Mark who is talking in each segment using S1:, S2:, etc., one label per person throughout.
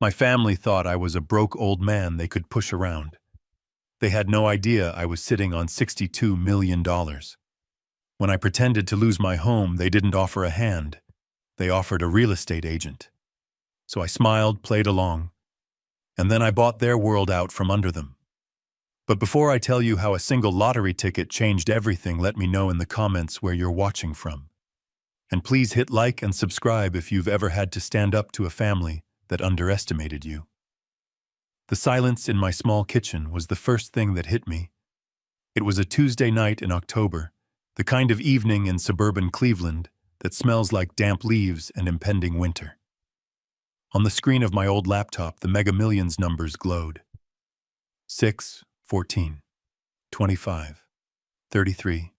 S1: My family thought I was a broke old man they could push around. They had no idea I was sitting on $62 million. When I pretended to lose my home, they didn't offer a hand. They offered a real estate agent. So I smiled, played along, and then I bought their world out from under them. But before I tell you how a single lottery ticket changed everything, let me know in the comments where you're watching from. And please hit like and subscribe if you've ever had to stand up to a family that underestimated you. The silence in my small kitchen was the first thing that hit me. It was a Tuesday night in October, the kind of evening in suburban Cleveland that smells like damp leaves and impending winter. On the screen of my old laptop, the Mega Millions numbers glowed. 6, 14, 25, 33,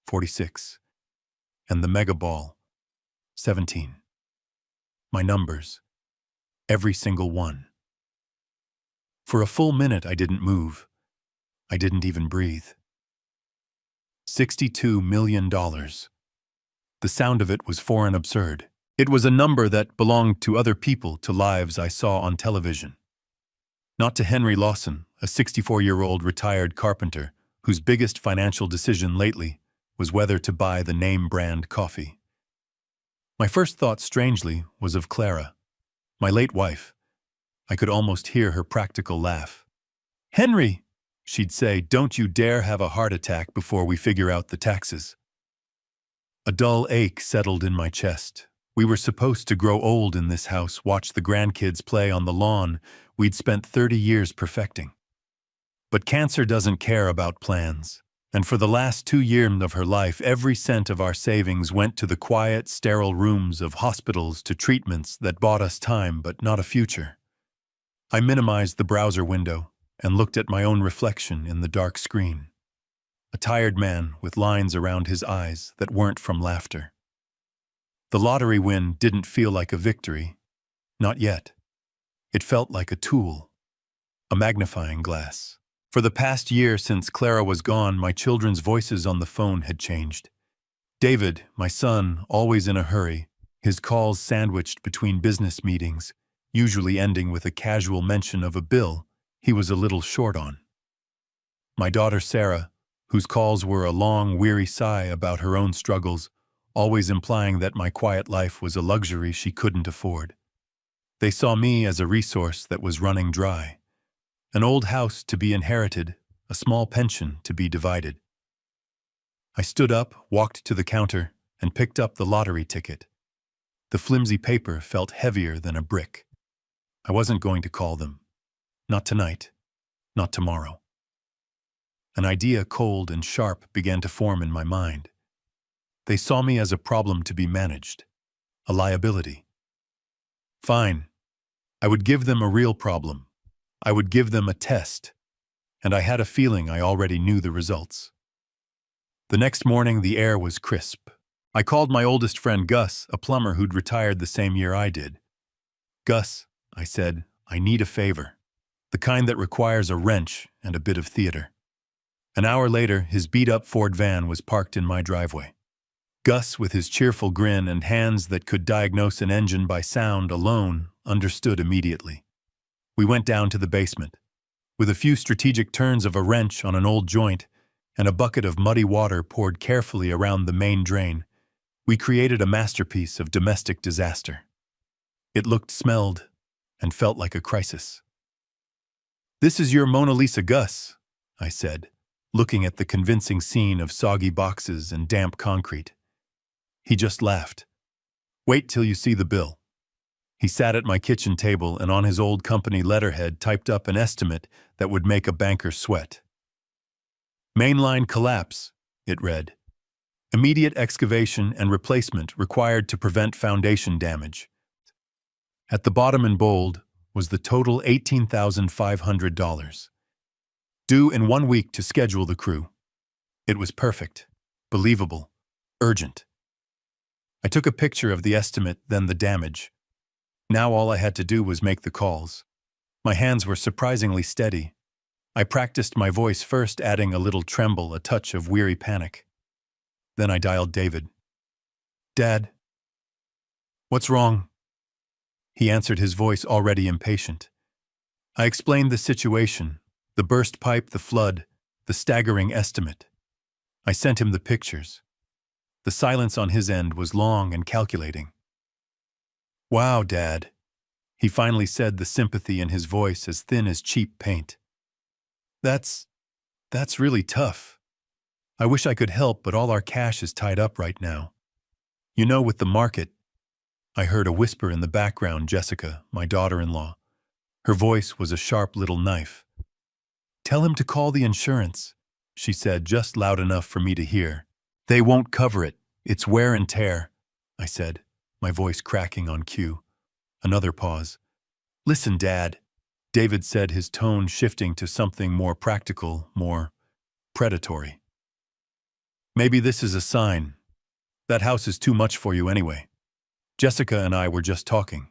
S1: 46, and the Mega Ball, 17. My numbers, every single one. For a full minute, I didn't move. I didn't even breathe. $62 million. The sound of it was foreign absurd. It was a number that belonged to other people, to lives I saw on television. Not to Henry Lawson, a 64-year-old retired carpenter whose biggest financial decision lately was whether to buy the name-brand coffee. My first thought, strangely, was of Clara, my late wife. I could almost hear her practical laugh. "Henry," she'd say, "don't you dare have a heart attack before we figure out the taxes." A dull ache settled in my chest. We were supposed to grow old in this house, watch the grandkids play on the lawn we'd spent 30 years perfecting. But cancer doesn't care about plans, and for the last 2 years of her life, every cent of our savings went to the quiet, sterile rooms of hospitals, to treatments that bought us time but not a future. I minimized the browser window and looked at my own reflection in the dark screen. A tired man with lines around his eyes that weren't from laughter. The lottery win didn't feel like a victory. Not yet. It felt like a tool. A magnifying glass. For the past year since Clara was gone, my children's voices on the phone had changed. David, my son, always in a hurry, his calls sandwiched between business meetings, usually ending with a casual mention of a bill he was a little short on. My daughter Sarah, whose calls were a long, weary sigh about her own struggles, always implying that my quiet life was a luxury she couldn't afford. They saw me as a resource that was running dry. An old house to be inherited, a small pension to be divided. I stood up, walked to the counter, and picked up the lottery ticket. The flimsy paper felt heavier than a brick. I wasn't going to call them. Not tonight. Not tomorrow. An idea, cold and sharp, began to form in my mind. They saw me as a problem to be managed. A liability. Fine. I would give them a real problem. I would give them a test. And I had a feeling I already knew the results. The next morning, the air was crisp. I called my oldest friend Gus, a plumber who'd retired the same year I did. "Gus," I said, "I need a favor. The kind that requires a wrench and a bit of theater." An hour later, his beat-up Ford van was parked in my driveway. Gus, with his cheerful grin and hands that could diagnose an engine by sound alone, understood immediately. We went down to the basement. With a few strategic turns of a wrench on an old joint and a bucket of muddy water poured carefully around the main drain, we created a masterpiece of domestic disaster. It looked, smelled, and felt like a crisis. "This is your Mona Lisa, Gus," I said, looking at the convincing scene of soggy boxes and damp concrete. He just laughed. "Wait till you see the bill." He sat at my kitchen table and on his old company letterhead typed up an estimate that would make a banker sweat. "Mainline collapse," it read. "Immediate excavation and replacement required to prevent foundation damage." At the bottom in bold was the total $18,500. Due in 1 week to schedule the crew. It was perfect, believable, urgent. I took a picture of the estimate, then the damage. Now all I had to do was make the calls. My hands were surprisingly steady. I practiced my voice, first adding a little tremble, a touch of weary panic. Then I dialed David. "Dad." "What's wrong?" He answered, his voice already impatient. I explained the situation, the burst pipe, the flood, the staggering estimate. I sent him the pictures. The silence on his end was long and calculating. Wow, Dad, he finally said, the sympathy in his voice as thin as cheap paint. That's really tough. I wish I could help, but all our cash is tied up right now. You know, with the market. I heard a whisper in the background, Jessica, my daughter-in-law. Her voice was a sharp little knife. Tell him to call the insurance, she said, just loud enough for me to hear. They won't cover it. It's wear and tear, I said, my voice cracking on cue. Another pause. Listen, Dad, David said, his tone shifting to something more practical, more predatory. Maybe this is a sign. That house is too much for you anyway. Jessica and I were just talking.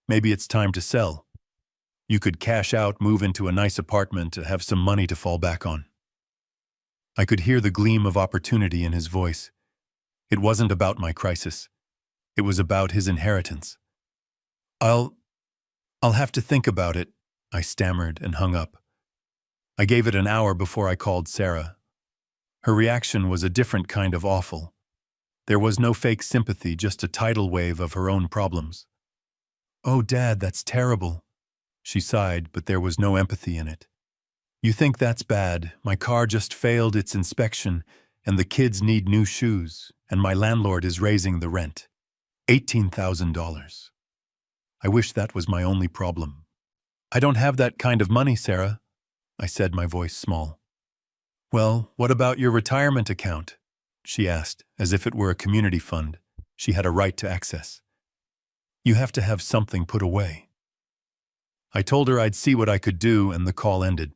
S1: Maybe it's time to sell. You could cash out, move into a nice apartment, have some money to fall back on. I could hear the gleam of opportunity in his voice. It wasn't about my crisis. It was about his inheritance. I'll have to think about it, I stammered and hung up. I gave it an hour before I called Sarah. Her reaction was a different kind of awful. There was no fake sympathy, just a tidal wave of her own problems. Oh, Dad, that's terrible. She sighed, but there was no empathy in it. You think that's bad? My car just failed its inspection, and the kids need new shoes, and my landlord is raising the rent. $18,000. I wish that was my only problem. I don't have that kind of money, Sarah, I said, my voice small. Well, what about your retirement account? She asked, as if it were a community fund she had a right to access. You have to have something put away. I told her I'd see what I could do, and the call ended.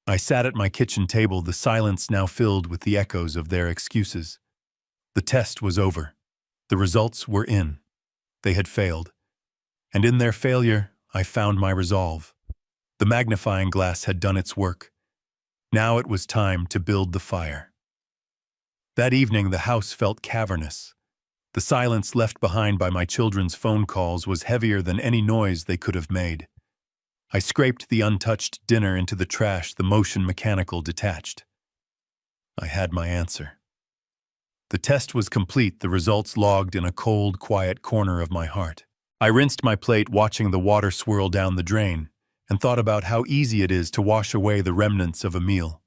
S1: I sat at my kitchen table, the silence now filled with the echoes of their excuses. The test was over. The results were in. They had failed. And in their failure, I found my resolve. The magnifying glass had done its work. Now it was time to build the fire. That evening, the house felt cavernous. The silence left behind by my children's phone calls was heavier than any noise they could have made. I scraped the untouched dinner into the trash, the motion mechanical detached. I had my answer. The test was complete, the results logged in a cold, quiet corner of my heart. I rinsed my plate, watching the water swirl down the drain, and thought about how easy it is to wash away the remnants of a meal,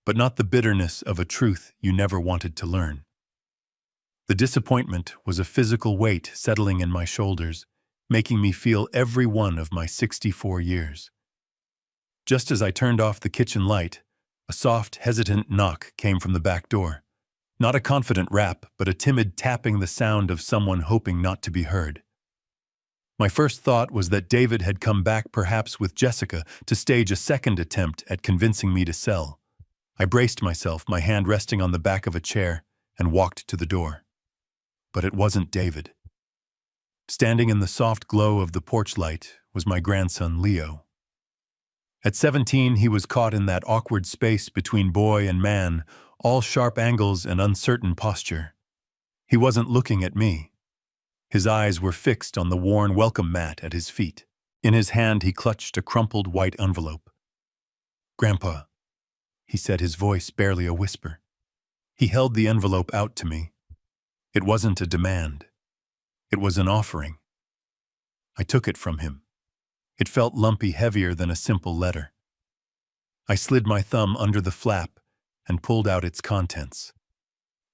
S1: but not the bitterness of a truth you never wanted to learn. The disappointment was a physical weight settling in my shoulders, making me feel every one of my 64 years. Just as I turned off the kitchen light, a soft, hesitant knock came from the back door. Not a confident rap, but a timid tapping, the sound of someone hoping not to be heard. My first thought was that David had come back, perhaps with Jessica, to stage a second attempt at convincing me to sell. I braced myself, my hand resting on the back of a chair, and walked to the door. But it wasn't David. Standing in the soft glow of the porch light was my grandson, Leo. At 17, he was caught in that awkward space between boy and man, all sharp angles and uncertain posture. He wasn't looking at me. His eyes were fixed on the worn welcome mat at his feet. In his hand, he clutched a crumpled white envelope. "Grandpa," he said, his voice barely a whisper. He held the envelope out to me. It wasn't a demand. It was an offering. I took it from him. It felt lumpy, heavier than a simple letter. I slid my thumb under the flap and pulled out its contents.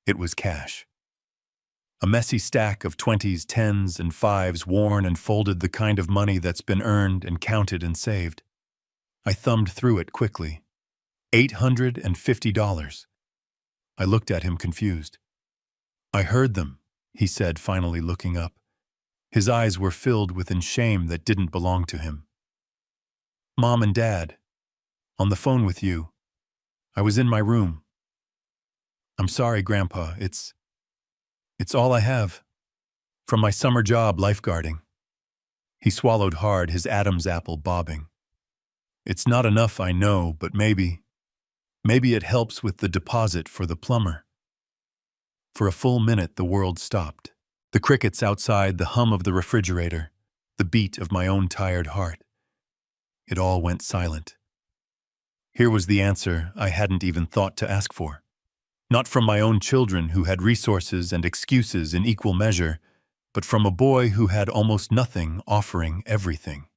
S1: It was cash. A messy stack of 20s, 10s, and 5s, worn and folded, the kind of money that's been earned and counted and saved. I thumbed through it quickly. $850. I looked at him, confused. "I heard them," he said, finally looking up. His eyes were filled with shame that didn't belong to him. "Mom and Dad, on the phone with you. I was in my room. I'm sorry, Grandpa, it's all I have. From my summer job lifeguarding." He swallowed hard, his Adam's apple bobbing. "It's not enough, I know, but maybe it helps with the deposit for the plumber." For a full minute, the world stopped. The crickets outside, the hum of the refrigerator, the beat of my own tired heart. It all went silent. Here was the answer I hadn't even thought to ask for. Not from my own children who had resources and excuses in equal measure, but from a boy who had almost nothing offering everything.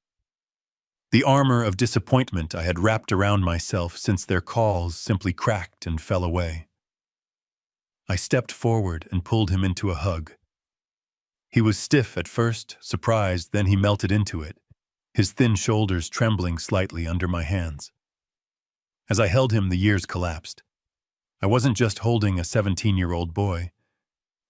S1: The armor of disappointment I had wrapped around myself since their calls simply cracked and fell away. I stepped forward and pulled him into a hug. He was stiff at first, surprised, then he melted into it, his thin shoulders trembling slightly under my hands. As I held him, the years collapsed. I wasn't just holding a 17-year-old boy.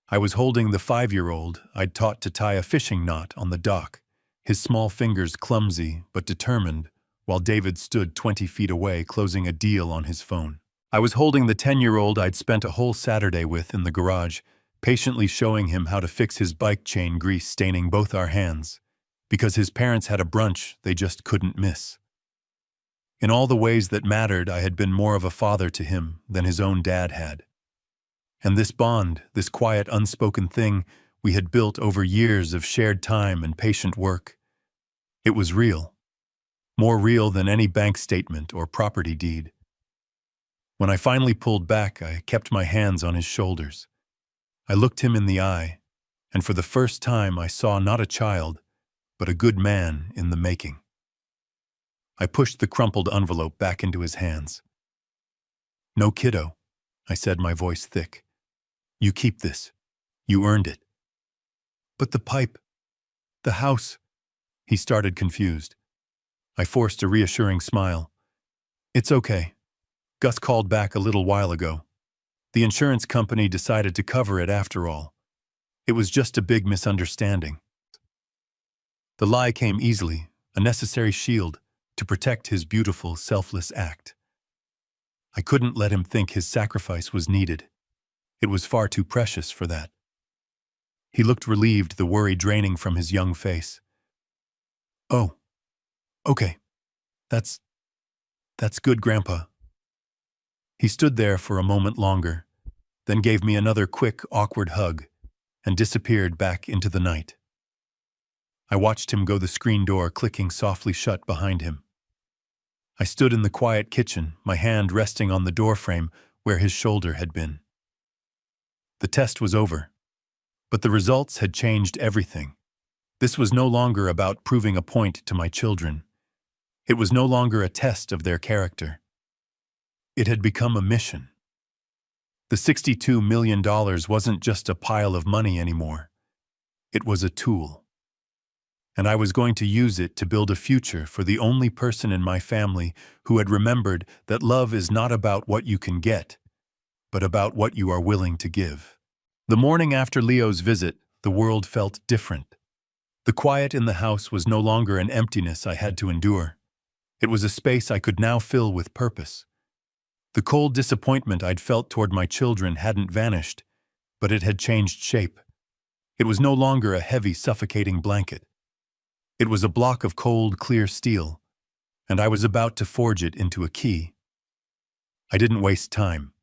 S1: I was holding the 5-year-old I'd taught to tie a fishing knot on the dock, his small fingers clumsy but determined, while David stood 20 feet away closing a deal on his phone. I was holding the 10-year-old I'd spent a whole Saturday with in the garage, patiently showing him how to fix his bike chain grease staining both our hands, because his parents had a brunch they just couldn't miss. In all the ways that mattered, I had been more of a father to him than his own dad had. And this bond, this quiet, unspoken thing we had built over years of shared time and patient work, it was real. More real than any bank statement or property deed. When I finally pulled back, I kept my hands on his shoulders. I looked him in the eye, and for the first time I saw not a child, but a good man in the making. I pushed the crumpled envelope back into his hands. "No, kiddo," I said, my voice thick. "You keep this. You earned it." "But the pipe, the house," he started, confused. I forced a reassuring smile. "It's okay. Gus called back a little while ago. The insurance company decided to cover it after all. It was just a big misunderstanding." The lie came easily, a necessary shield to protect his beautiful, selfless act. I couldn't let him think his sacrifice was needed. It was far too precious for that. He looked relieved, the worry draining from his young face. "Oh, okay. That's good, Grandpa." He stood there for a moment longer, then gave me another quick, awkward hug and disappeared back into the night. I watched him go, the screen door clicking softly shut behind him. I stood in the quiet kitchen, my hand resting on the doorframe where his shoulder had been. The test was over, but the results had changed everything. This was no longer about proving a point to my children. It was no longer a test of their character. It had become a mission. The $62 million wasn't just a pile of money anymore. It was a tool. And I was going to use it to build a future for the only person in my family who had remembered that love is not about what you can get, but about what you are willing to give. The morning after Leo's visit, the world felt different. The quiet in the house was no longer an emptiness I had to endure. It was a space I could now fill with purpose. The cold disappointment I'd felt toward my children hadn't vanished, but it had changed shape. It was no longer a heavy, suffocating blanket. It was a block of cold, clear steel, and I was about to forge it into a key. I didn't waste time.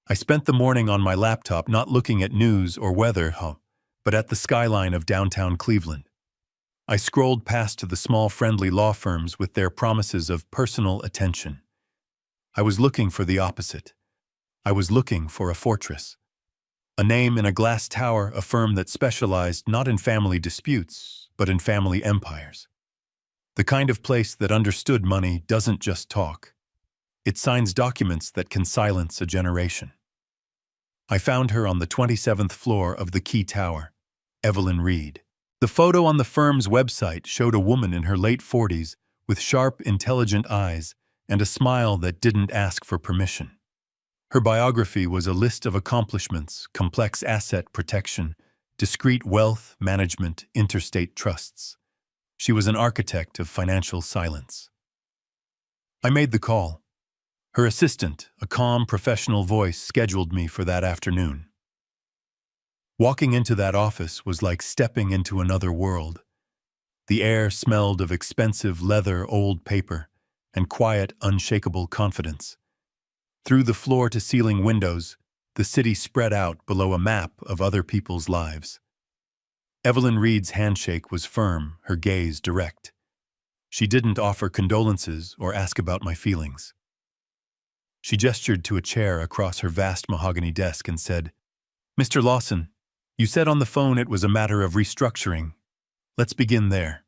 S1: I spent the morning on my laptop, not looking at news or weather, but at the skyline of downtown Cleveland. I scrolled past the small, friendly law firms with their promises of personal attention. I was looking for the opposite. I was looking for a fortress. A name in a glass tower, a firm that specialized not in family disputes, but in family empires. The kind of place that understood money doesn't just talk. It signs documents that can silence a generation. I found her on the 27th floor of the Key Tower, Evelyn Reed. The photo on the firm's website showed a woman in her late 40s with sharp, intelligent eyes and a smile that didn't ask for permission. Her biography was a list of accomplishments: complex asset protection, discreet wealth management, interstate trusts. She was an architect of financial silence. I made the call. Her assistant, a calm, professional voice, scheduled me for that afternoon. Walking into that office was like stepping into another world. The air smelled of expensive leather, old paper, and quiet, unshakable confidence. Through the floor-to-ceiling windows, the city spread out below a map of other people's lives. Evelyn Reed's handshake was firm, her gaze direct. She didn't offer condolences or ask about my feelings. She gestured to a chair across her vast mahogany desk and said, "Mr. Lawson, you said on the phone it was a matter of restructuring. Let's begin there."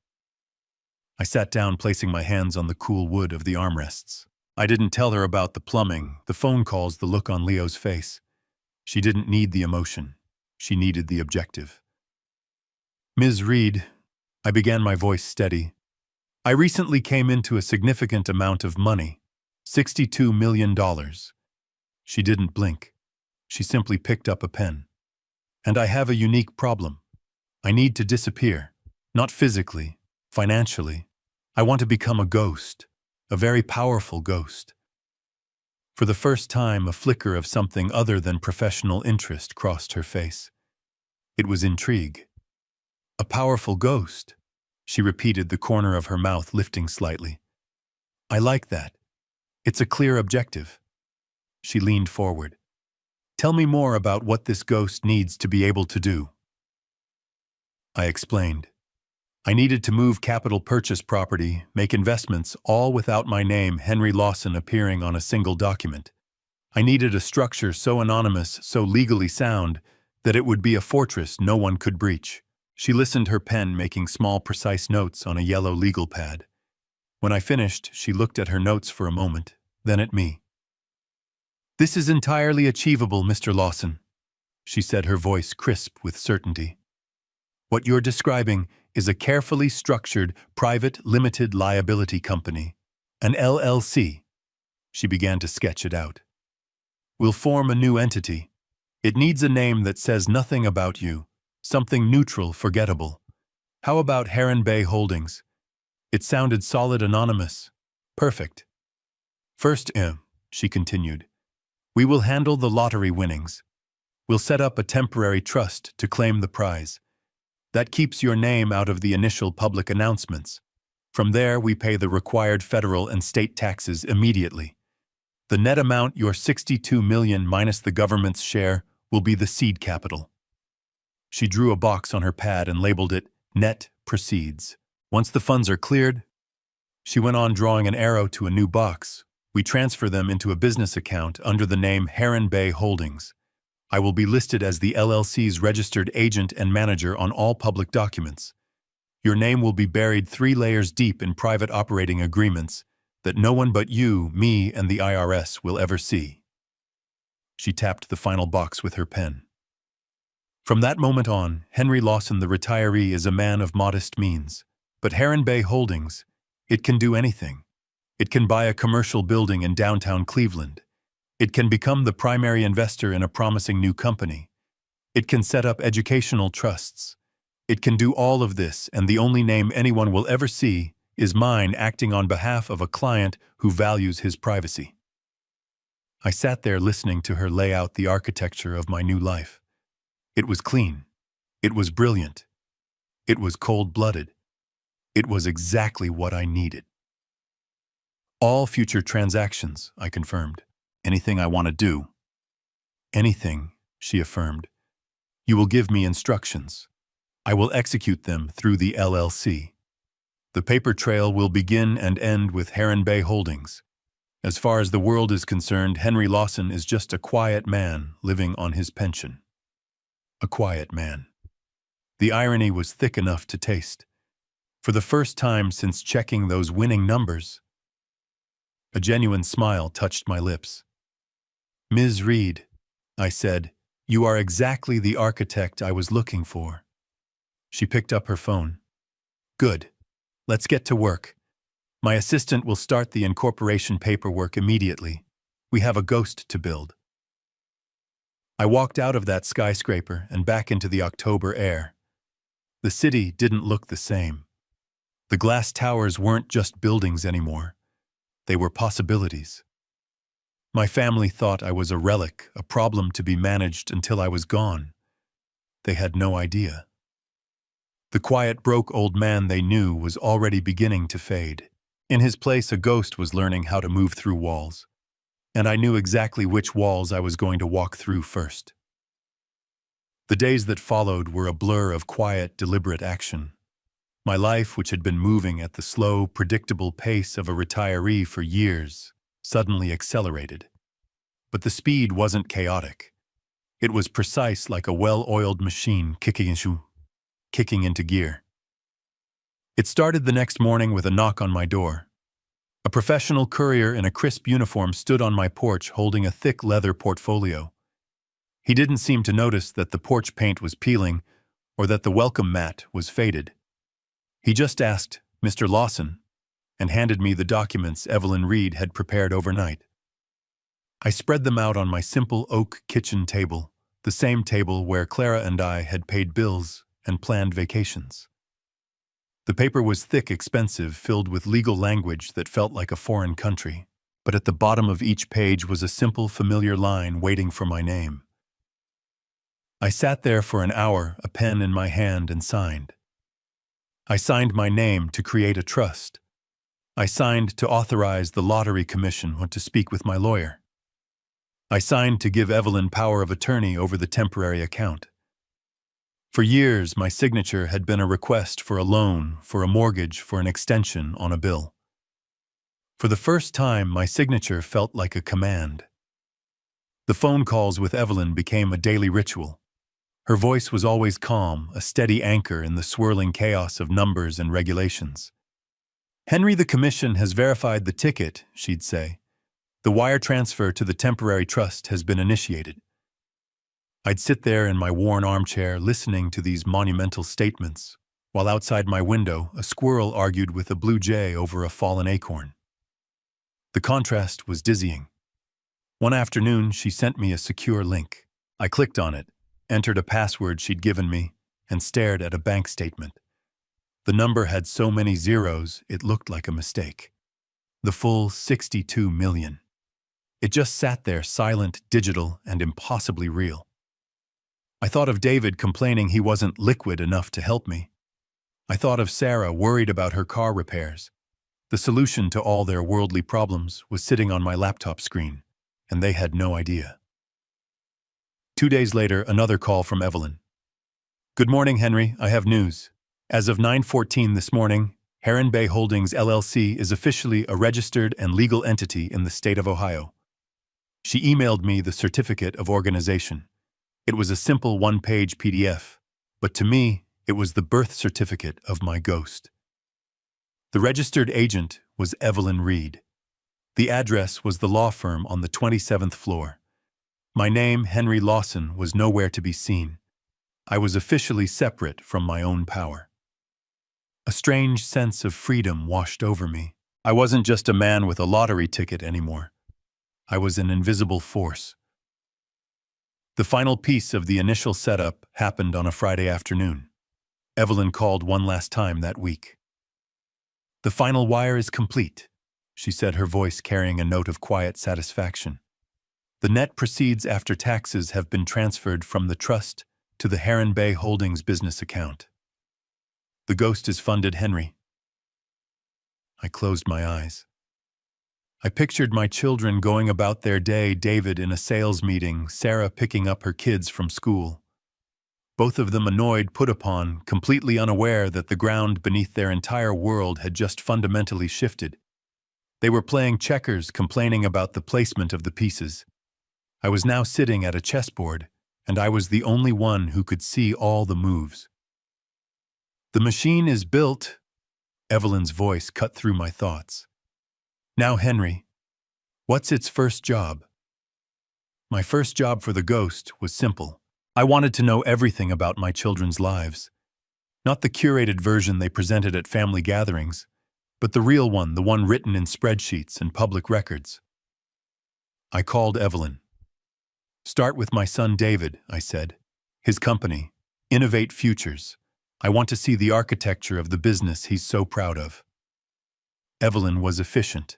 S1: I sat down, placing my hands on the cool wood of the armrests. I didn't tell her about the plumbing, the phone calls, the look on Leo's face. She didn't need the emotion. She needed the objective. "Ms. Reed," I began, my voice steady, "I recently came into a significant amount of money, $62 million. She didn't blink. She simply picked up a pen. "And I have a unique problem. I need to disappear. Not physically, financially. I want to become a ghost, a very powerful ghost." For the first time, a flicker of something other than professional interest crossed her face. It was intrigue. "A powerful ghost," she repeated, the corner of her mouth lifting slightly. "I like that. It's a clear objective." She leaned forward. "Tell me more about what this ghost needs to be able to do." I explained. I needed to move capital, purchase property, make investments, all without my name, Henry Lawson, appearing on a single document. I needed a structure so anonymous, so legally sound, that it would be a fortress no one could breach. She listened, her pen making small, precise notes on a yellow legal pad. When I finished, she looked at her notes for a moment, then at me. "This is entirely achievable, Mr. Lawson," she said, her voice crisp with certainty. "What you're describing is a carefully structured, private, limited liability company, an LLC." She began to sketch it out. "We'll form a new entity. It needs a name that says nothing about you, something neutral, forgettable. How about Heron Bay Holdings?" It sounded solid, anonymous. "Perfect. First, she continued, "we will handle the lottery winnings. We'll set up a temporary trust to claim the prize. That keeps your name out of the initial public announcements. From there, we pay the required federal and state taxes immediately. The net amount, your $62 million minus the government's share, will be the seed capital." She drew a box on her pad and labeled it "Net Proceeds." "Once the funds are cleared," she went on, drawing an arrow to a new box, "we transfer them into a business account under the name Heron Bay Holdings. I will be listed as the LLC's registered agent and manager on all public documents. Your name will be buried 3 layers deep in private operating agreements that no one but you, me, and the IRS will ever see." She tapped the final box with her pen. "From that moment on, Henry Lawson, the retiree, is a man of modest means. But Heron Bay Holdings, it can do anything. It can buy a commercial building in downtown Cleveland. It can become the primary investor in a promising new company. It can set up educational trusts. It can do all of this, and the only name anyone will ever see is mine, acting on behalf of a client who values his privacy." I sat there listening to her lay out the architecture of my new life. It was clean. It was brilliant. It was cold-blooded. It was exactly what I needed. "All future transactions," I confirmed. "Anything I want to do." "Anything," she affirmed. "You will give me instructions. I will execute them through the LLC. The paper trail will begin and end with Heron Bay Holdings. As far as the world is concerned, Henry Lawson is just a quiet man living on his pension." A quiet man. The irony was thick enough to taste. For the first time since checking those winning numbers, a genuine smile touched my lips. "Ms. Reed," I said, "you are exactly the architect I was looking for." She picked up her phone. "Good. Let's get to work. My assistant will start the incorporation paperwork immediately. We have a ghost to build." I walked out of that skyscraper and back into the October air. The city didn't look the same. The glass towers weren't just buildings anymore. They were possibilities. My family thought I was a relic, a problem to be managed until I was gone. They had no idea. The quiet, broke old man they knew was already beginning to fade. In his place, a ghost was learning how to move through walls. And I knew exactly which walls I was going to walk through first. The days that followed were a blur of quiet, deliberate action. My life, which had been moving at the slow, predictable pace of a retiree for years, suddenly accelerated. But the speed wasn't chaotic. It was precise, like a well-oiled machine kicking into gear. It started the next morning with a knock on my door. A professional courier in a crisp uniform stood on my porch holding a thick leather portfolio. He didn't seem to notice that the porch paint was peeling or that the welcome mat was faded. He just asked, "Mr. Lawson," and handed me the documents Evelyn Reed had prepared overnight. I spread them out on my simple oak kitchen table, the same table where Clara and I had paid bills and planned vacations. The paper was thick, expensive, filled with legal language that felt like a foreign country, but at the bottom of each page was a simple, familiar line waiting for my name. I sat there for an hour, a pen in my hand, and signed. I signed my name to create a trust. I signed to authorize the Lottery Commission to speak with my lawyer. I signed to give Evelyn power of attorney over the temporary account. For years, my signature had been a request for a loan, for a mortgage, for an extension on a bill. For the first time, my signature felt like a command. The phone calls with Evelyn became a daily ritual. Her voice was always calm, a steady anchor in the swirling chaos of numbers and regulations. "Henry, the commission has verified the ticket," she'd say. "The wire transfer to the temporary trust has been initiated." I'd sit there in my worn armchair listening to these monumental statements, while outside my window a squirrel argued with a blue jay over a fallen acorn. The contrast was dizzying. One afternoon, she sent me a secure link. I clicked on it, entered a password she'd given me, and stared at a bank statement. The number had so many zeros, it looked like a mistake. The full 62 million. It just sat there, silent, digital, and impossibly real. I thought of David complaining he wasn't liquid enough to help me. I thought of Sarah worried about her car repairs. The solution to all their worldly problems was sitting on my laptop screen, and they had no idea. 2 days later, another call from Evelyn. "Good morning, Henry. I have news. As of 9:14 this morning, Heron Bay Holdings LLC is officially a registered and legal entity in the state of Ohio." She emailed me the certificate of organization. It was a simple one-page PDF, but to me, it was the birth certificate of my ghost. The registered agent was Evelyn Reed. The address was the law firm on the 27th floor. My name, Henry Lawson, was nowhere to be seen. I was officially separate from my own power. A strange sense of freedom washed over me. I wasn't just a man with a lottery ticket anymore. I was an invisible force. The final piece of the initial setup happened on a Friday afternoon. Evelyn called one last time that week. "The final wire is complete," she said, her voice carrying a note of quiet satisfaction. "The net proceeds after taxes have been transferred from the trust to the Heron Bay Holdings business account. The ghost is funded, Henry." I closed my eyes. I pictured my children going about their day, David in a sales meeting, Sarah picking up her kids from school. Both of them annoyed, put upon, completely unaware that the ground beneath their entire world had just fundamentally shifted. They were playing checkers, complaining about the placement of the pieces. I was now sitting at a chessboard, and I was the only one who could see all the moves. "The machine is built," Evelyn's voice cut through my thoughts. "Now, Henry, what's its first job?" My first job for the ghost was simple. I wanted to know everything about my children's lives. Not the curated version they presented at family gatherings, but the real one, the one written in spreadsheets and public records. I called Evelyn. "Start with my son David," I said. "His company, Innovate Futures. I want to see the architecture of the business he's so proud of." Evelyn was efficient.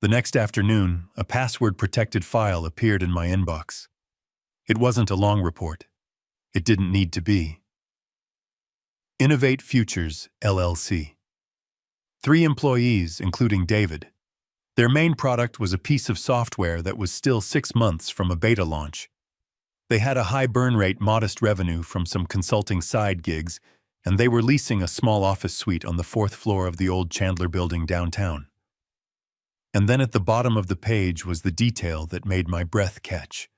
S1: The next afternoon, a password-protected file appeared in my inbox. It wasn't a long report. It didn't need to be. Innovate Futures, LLC. 3 employees, including David. Their main product was a piece of software that was still 6 months from a beta launch. They had a high burn rate, modest revenue from some consulting side gigs, and they were leasing a small office suite on the fourth floor of the old Chandler building downtown. And then at the bottom of the page was the detail that made my breath catch.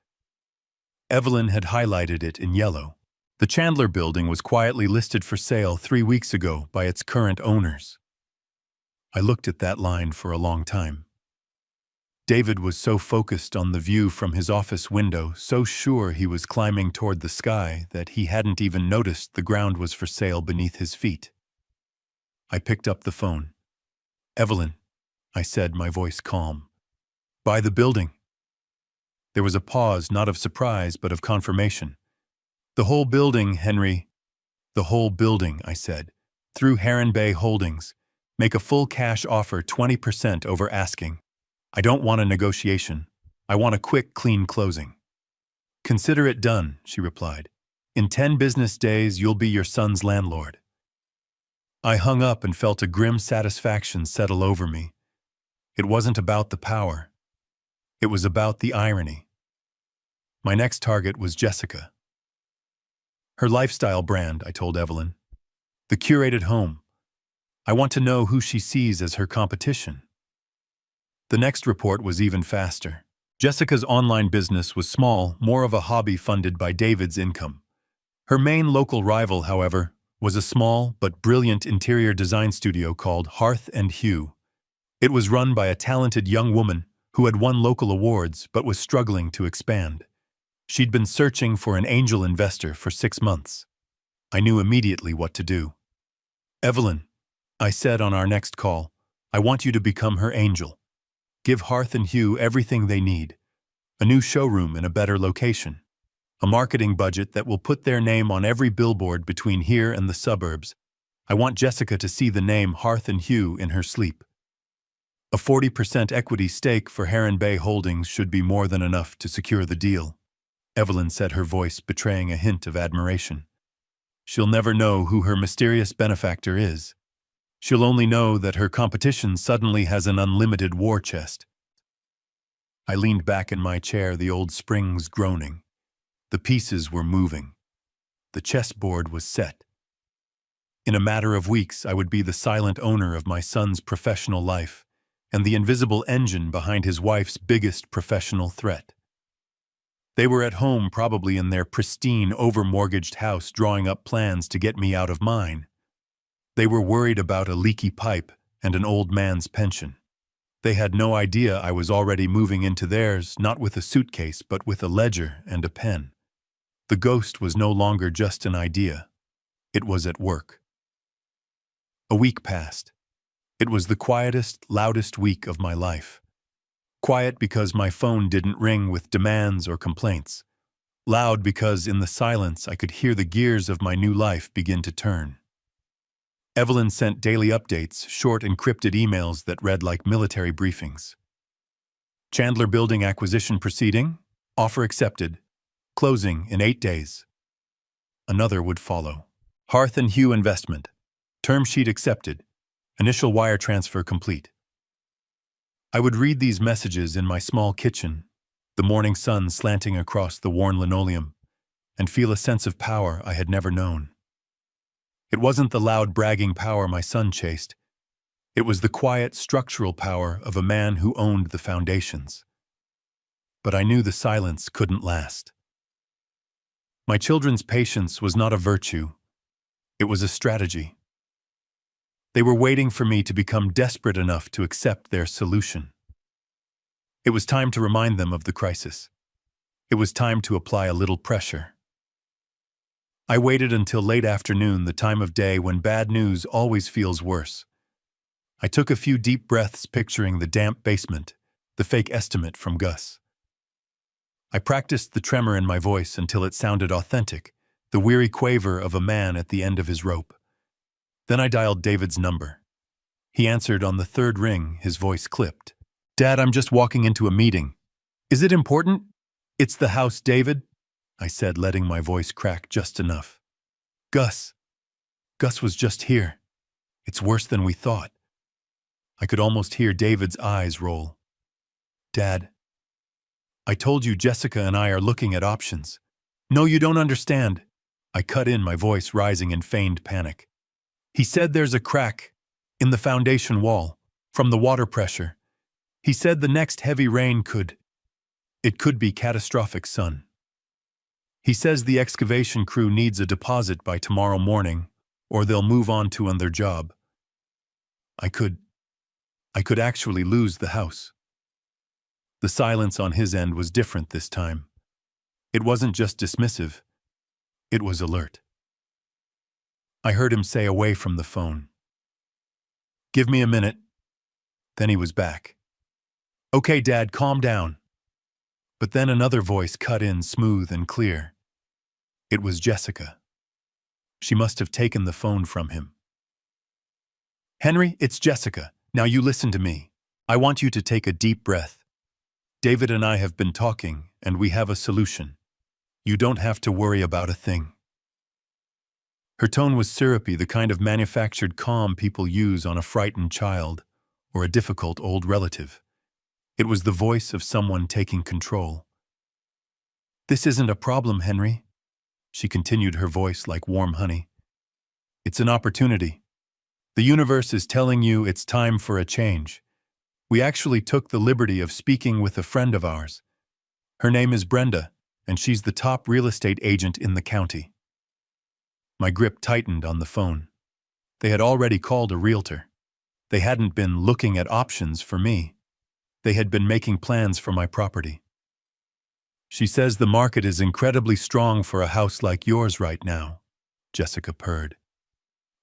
S1: Evelyn had highlighted it in yellow. The Chandler building was quietly listed for sale 3 weeks ago by its current owners. I looked at that line for a long time. David was so focused on the view from his office window, so sure he was climbing toward the sky, that he hadn't even noticed the ground was for sale beneath his feet. I picked up the phone. "Evelyn," I said, my voice calm. "Buy the building." There was a pause, not of surprise, but of confirmation. "The whole building, Henry." "The whole building," I said. "Through Heron Bay Holdings. Make a full cash offer, 20% over asking. I don't want a negotiation. I want a quick, clean closing." "Consider it done," she replied. "In 10 business days, you'll be your son's landlord." I hung up and felt a grim satisfaction settle over me. It wasn't about the power. It was about the irony. My next target was Jessica. Her lifestyle brand, I told Evelyn. The curated home. I want to know who she sees as her competition. The next report was even faster. Jessica's online business was small, more of a hobby funded by David's income. Her main local rival, however, was a small but brilliant interior design studio called Hearth and Hue. It was run by a talented young woman who had won local awards but was struggling to expand. She'd been searching for an angel investor for 6 months. I knew immediately what to do. "Evelyn," I said on our next call, "I want you to become her angel. Give Hearth and Hue everything they need. A new showroom in a better location. A marketing budget that will put their name on every billboard between here and the suburbs. I want Jessica to see the name Hearth and Hue in her sleep. A 40% equity stake for Heron Bay Holdings should be more than enough to secure the deal." Evelyn said, her voice betraying a hint of admiration. "She'll never know who her mysterious benefactor is. She'll only know that her competition suddenly has an unlimited war chest." I leaned back in my chair, the old springs groaning. The pieces were moving. The chessboard was set. In a matter of weeks, I would be the silent owner of my son's professional life and the invisible engine behind his wife's biggest professional threat. They were at home, probably in their pristine, over-mortgaged house, drawing up plans to get me out of mine. They were worried about a leaky pipe and an old man's pension. They had no idea I was already moving into theirs, not with a suitcase, but with a ledger and a pen. The ghost was no longer just an idea. It was at work. A week passed. It was the quietest, loudest week of my life. Quiet because my phone didn't ring with demands or complaints. Loud because in the silence I could hear the gears of my new life begin to turn. Evelyn sent daily updates, short encrypted emails that read like military briefings. "Chandler building acquisition proceeding. Offer accepted. Closing in 8 days." Another would follow. "Hearth and Hue investment. Term sheet accepted. Initial wire transfer complete." I would read these messages in my small kitchen, the morning sun slanting across the worn linoleum, and feel a sense of power I had never known. It wasn't the loud bragging power my son chased. It was the quiet structural power of a man who owned the foundations. But I knew the silence couldn't last. My children's patience was not a virtue. It was a strategy. They were waiting for me to become desperate enough to accept their solution. It was time to remind them of the crisis. It was time to apply a little pressure. I waited until late afternoon, the time of day when bad news always feels worse. I took a few deep breaths, picturing the damp basement, the fake estimate from Gus. I practiced the tremor in my voice until it sounded authentic, the weary quaver of a man at the end of his rope. Then I dialed David's number. He answered on the third ring, his voice clipped. "Dad, I'm just walking into a meeting. Is it important?" "It's the house, David," I said, letting my voice crack just enough. Gus was just here. It's worse than we thought." I could almost hear David's eyes roll. "Dad, I told you Jessica and I are looking at options. No, you don't understand. I cut in, my voice rising in feigned panic. He said there's a crack in the foundation wall from the water pressure. He said the next heavy rain could be catastrophic, son. He says the excavation crew needs a deposit by tomorrow morning, or they'll move on to another job. I could actually lose the house. The silence on his end was different this time. It wasn't just dismissive, it was alert. I heard him say away from the phone, "Give me a minute." Then he was back. "Okay, Dad, calm down." But then another voice cut in smooth and clear. It was Jessica. She must have taken the phone from him. "Henry, it's Jessica. Now you listen to me. I want you to take a deep breath. David and I have been talking, and we have a solution. You don't have to worry about a thing." Her tone was syrupy, the kind of manufactured calm people use on a frightened child or a difficult old relative. It was the voice of someone taking control. "This isn't a problem, Henry," she continued, her voice like warm honey. "It's an opportunity. The universe is telling you it's time for a change. We actually took the liberty of speaking with a friend of ours. Her name is Brenda, and she's the top real estate agent in the county." My grip tightened on the phone. They had already called a realtor. They hadn't been looking at options for me. They had been making plans for my property. "She says the market is incredibly strong for a house like yours right now," Jessica purred.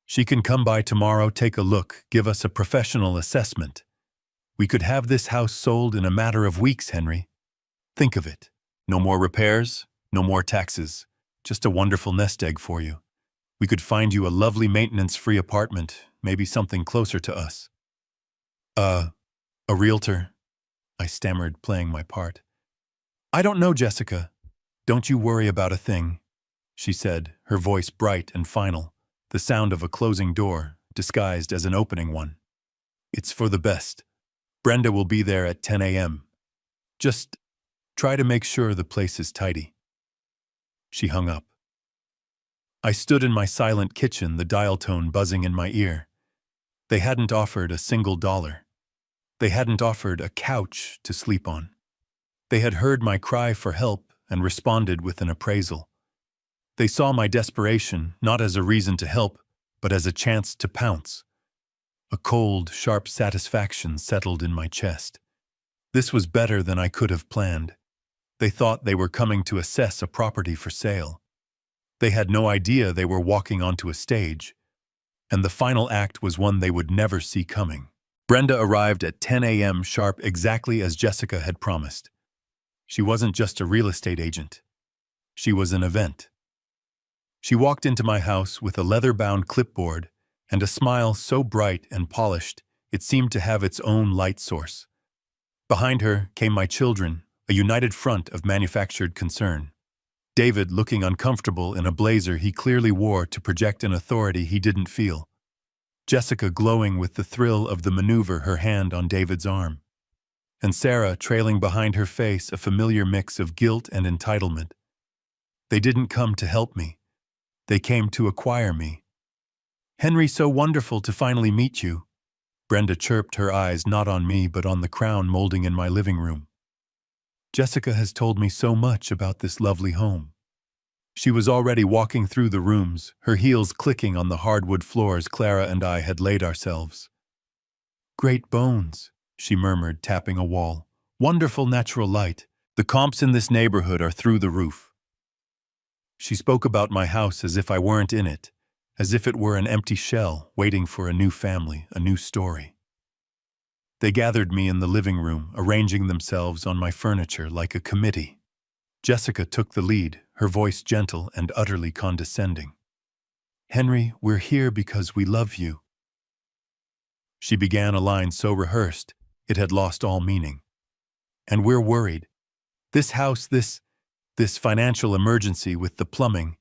S1: "She can come by tomorrow, take a look, give us a professional assessment. We could have this house sold in a matter of weeks, Henry. Think of it. No more repairs, no more taxes. Just a wonderful nest egg for you. We could find you a lovely maintenance-free apartment, maybe something closer to us." A realtor," I stammered, playing my part. "I don't know, Jessica. Don't you worry about a thing," she said, her voice bright and final, the sound of a closing door disguised as an opening one. "It's for the best. Brenda will be there at 10 a.m. Just try to make sure the place is tidy." She hung up. I stood in my silent kitchen, the dial tone buzzing in my ear. They hadn't offered a single dollar. They hadn't offered a couch to sleep on. They had heard my cry for help and responded with an appraisal. They saw my desperation not as a reason to help, but as a chance to pounce. A cold, sharp satisfaction settled in my chest. This was better than I could have planned. They thought they were coming to assess a property for sale. They had no idea they were walking onto a stage, and the final act was one they would never see coming. Brenda arrived at 10 a.m. sharp, exactly as Jessica had promised. She wasn't just a real estate agent. She was an event. She walked into my house with a leather-bound clipboard and a smile so bright and polished it seemed to have its own light source. Behind her came my children, a united front of manufactured concern. David looking uncomfortable in a blazer he clearly wore to project an authority he didn't feel. Jessica glowing with the thrill of the maneuver, her hand on David's arm. And Sarah trailing behind, her face a familiar mix of guilt and entitlement. They didn't come to help me. They came to acquire me. "Henry, so wonderful to finally meet you," Brenda chirped, her eyes not on me but on the crown molding in my living room. "Jessica has told me so much about this lovely home." She was already walking through the rooms, her heels clicking on the hardwood floors Clara and I had laid ourselves. "Great bones," she murmured, tapping a wall. "Wonderful natural light. The comps in this neighborhood are through the roof." She spoke about my house as if I weren't in it, as if it were an empty shell waiting for a new family, a new story. They gathered me in the living room, arranging themselves on my furniture like a committee. Jessica took the lead, her voice gentle and utterly condescending. "Henry, we're here because we love you." She began a line so rehearsed, it had lost all meaning. "And we're worried. This house, this financial emergency with the plumbing,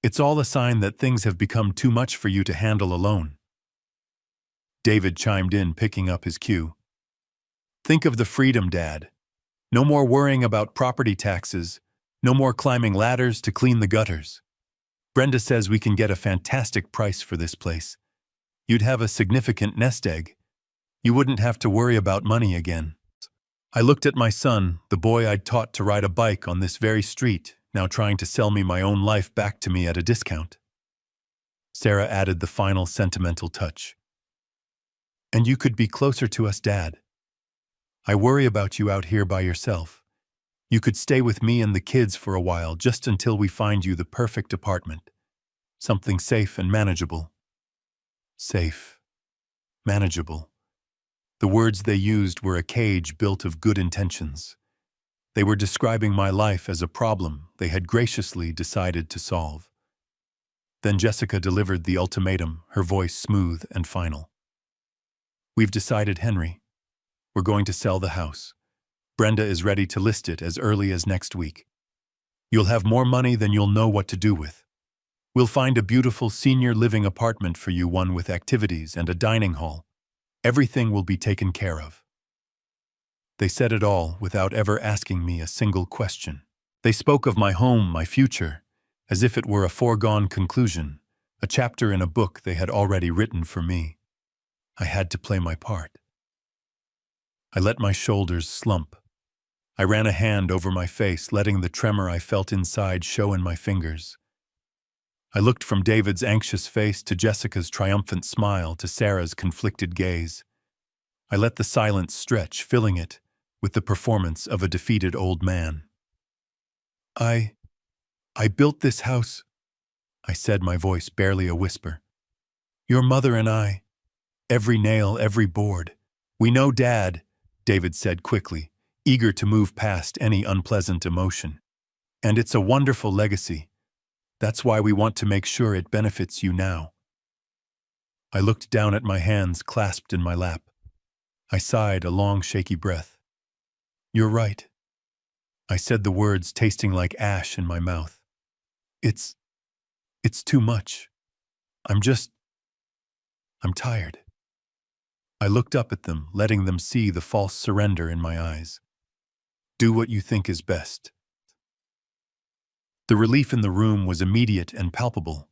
S1: it's all a sign that things have become too much for you to handle alone." David chimed in, picking up his cue. "Think of the freedom, Dad. No more worrying about property taxes, No more climbing ladders to clean the gutters. Brenda says we can get a fantastic price for this place. You'd have a significant nest egg. You wouldn't have to worry about money again. I looked at my son, the boy I'd taught to ride a bike on this very street, now trying to sell me my own life back to me at a discount. Sarah added the final sentimental touch. And you could be closer to us, Dad. I worry about you out here by yourself. You could stay with me and the kids for a while, just until we find you the perfect apartment. Something safe and manageable. Safe. Manageable. The words they used were a cage built of good intentions. They were describing my life as a problem they had graciously decided to solve. Then Jessica delivered the ultimatum, her voice smooth and final. We've decided, Henry. We're going to sell the house. Brenda is ready to list it as early as next week. You'll have more money than you'll know what to do with. We'll find a beautiful senior living apartment for you, one with activities and a dining hall. Everything will be taken care of. They said it all without ever asking me a single question. They spoke of my home, my future, as if it were a foregone conclusion, a chapter in a book they had already written for me. I had to play my part. I let my shoulders slump. I ran a hand over my face, letting the tremor I felt inside show in my fingers. I looked from David's anxious face to Jessica's triumphant smile to Sarah's conflicted gaze. I let the silence stretch, filling it with the performance of a defeated old man. I built this house, I said, my voice barely a whisper. Your mother and I. Every nail, every board. We know, Dad, David said quickly, eager to move past any unpleasant emotion. And it's a wonderful legacy. That's why we want to make sure it benefits you now. I looked down at my hands clasped in my lap. I sighed a long, shaky breath. You're right. I said the words tasting like ash in my mouth. It's too much. I'm tired. I looked up at them, letting them see the false surrender in my eyes. Do what you think is best. The relief in the room was immediate and palpable.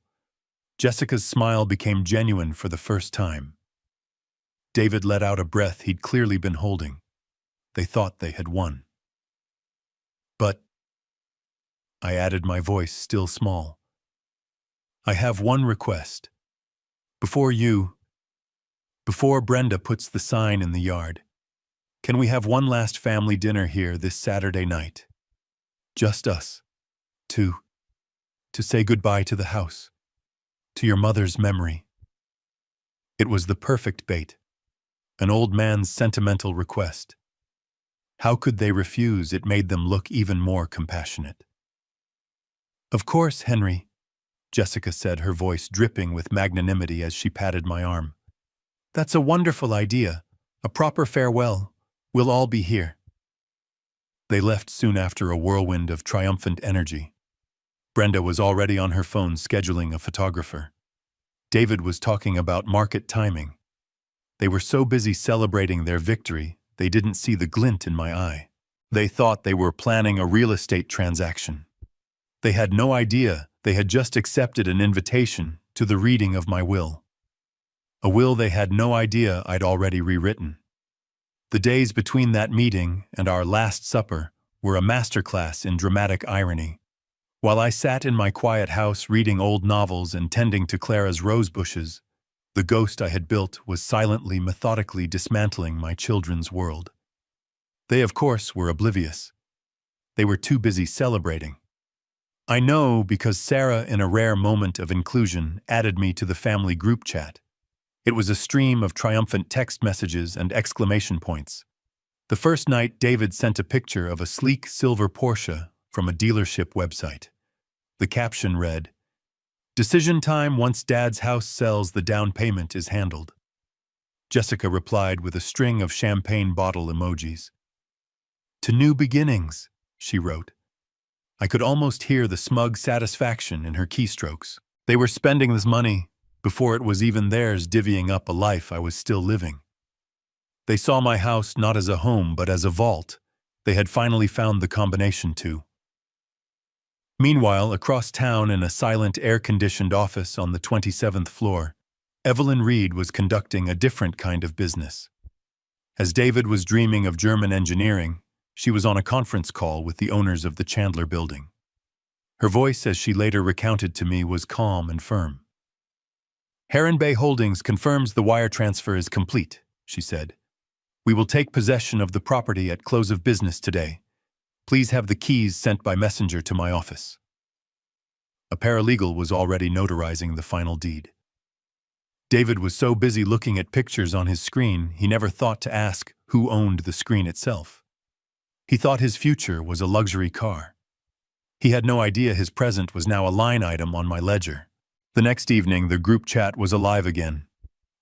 S1: Jessica's smile became genuine for the first time. David let out a breath he'd clearly been holding. They thought they had won. But, I added, my voice still small, I have one request. Before Brenda puts the sign in the yard, can we have one last family dinner here this Saturday night? Just us. To say goodbye to the house, to your mother's memory. It was the perfect bait, an old man's sentimental request. How could they refuse? It made them look even more compassionate. Of course, Henry, Jessica said, her voice dripping with magnanimity as she patted my arm. That's a wonderful idea, a proper farewell. We'll all be here. They left soon after, a whirlwind of triumphant energy. Brenda was already on her phone scheduling a photographer. David was talking about market timing. They were so busy celebrating their victory, they didn't see the glint in my eye. They thought they were planning a real estate transaction. They had no idea they had just accepted an invitation to the reading of my will. A will they had no idea I'd already rewritten. The days between that meeting and our last supper were a masterclass in dramatic irony. While I sat in my quiet house reading old novels and tending to Clara's rose bushes, the ghost I had built was silently, methodically dismantling my children's world. They, of course, were oblivious. They were too busy celebrating. I know because Sarah, in a rare moment of inclusion, added me to the family group chat. It was a stream of triumphant text messages and exclamation points. The first night, David sent a picture of a sleek silver Porsche from a dealership website. The caption read, "Decision time once Dad's house sells, the down payment is handled." Jessica replied with a string of champagne bottle emojis. "To new beginnings," she wrote. I could almost hear the smug satisfaction in her keystrokes. They were spending this money before it was even theirs, divvying up a life I was still living. They saw my house not as a home but as a vault. They had finally found the combination to Meanwhile, across town in a silent, air-conditioned office on the 27th floor, Evelyn Reed was conducting a different kind of business. As David was dreaming of German engineering, she was on a conference call with the owners of the Chandler building. Her voice, as she later recounted to me, was calm and firm. "Heron Bay Holdings confirms the wire transfer is complete," she said. "We will take possession of the property at close of business today. Please have the keys sent by messenger to my office." A paralegal was already notarizing the final deed. David was so busy looking at pictures on his screen, he never thought to ask who owned the screen itself. He thought his future was a luxury car. He had no idea his present was now a line item on my ledger. The next evening, the group chat was alive again.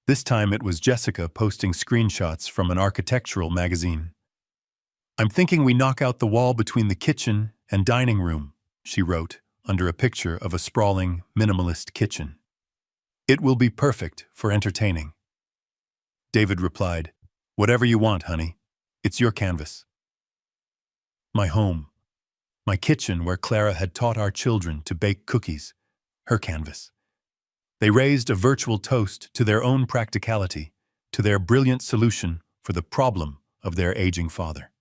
S1: This time it was Jessica posting screenshots from an architectural magazine. "I'm thinking we knock out the wall between the kitchen and dining room," she wrote, under a picture of a sprawling, minimalist kitchen. "It will be perfect for entertaining." David replied, "Whatever you want, honey. It's your canvas." My home. My kitchen where Clara had taught our children to bake cookies. Her canvas. They raised a virtual toast to their own practicality, to their brilliant solution for the problem of their aging father.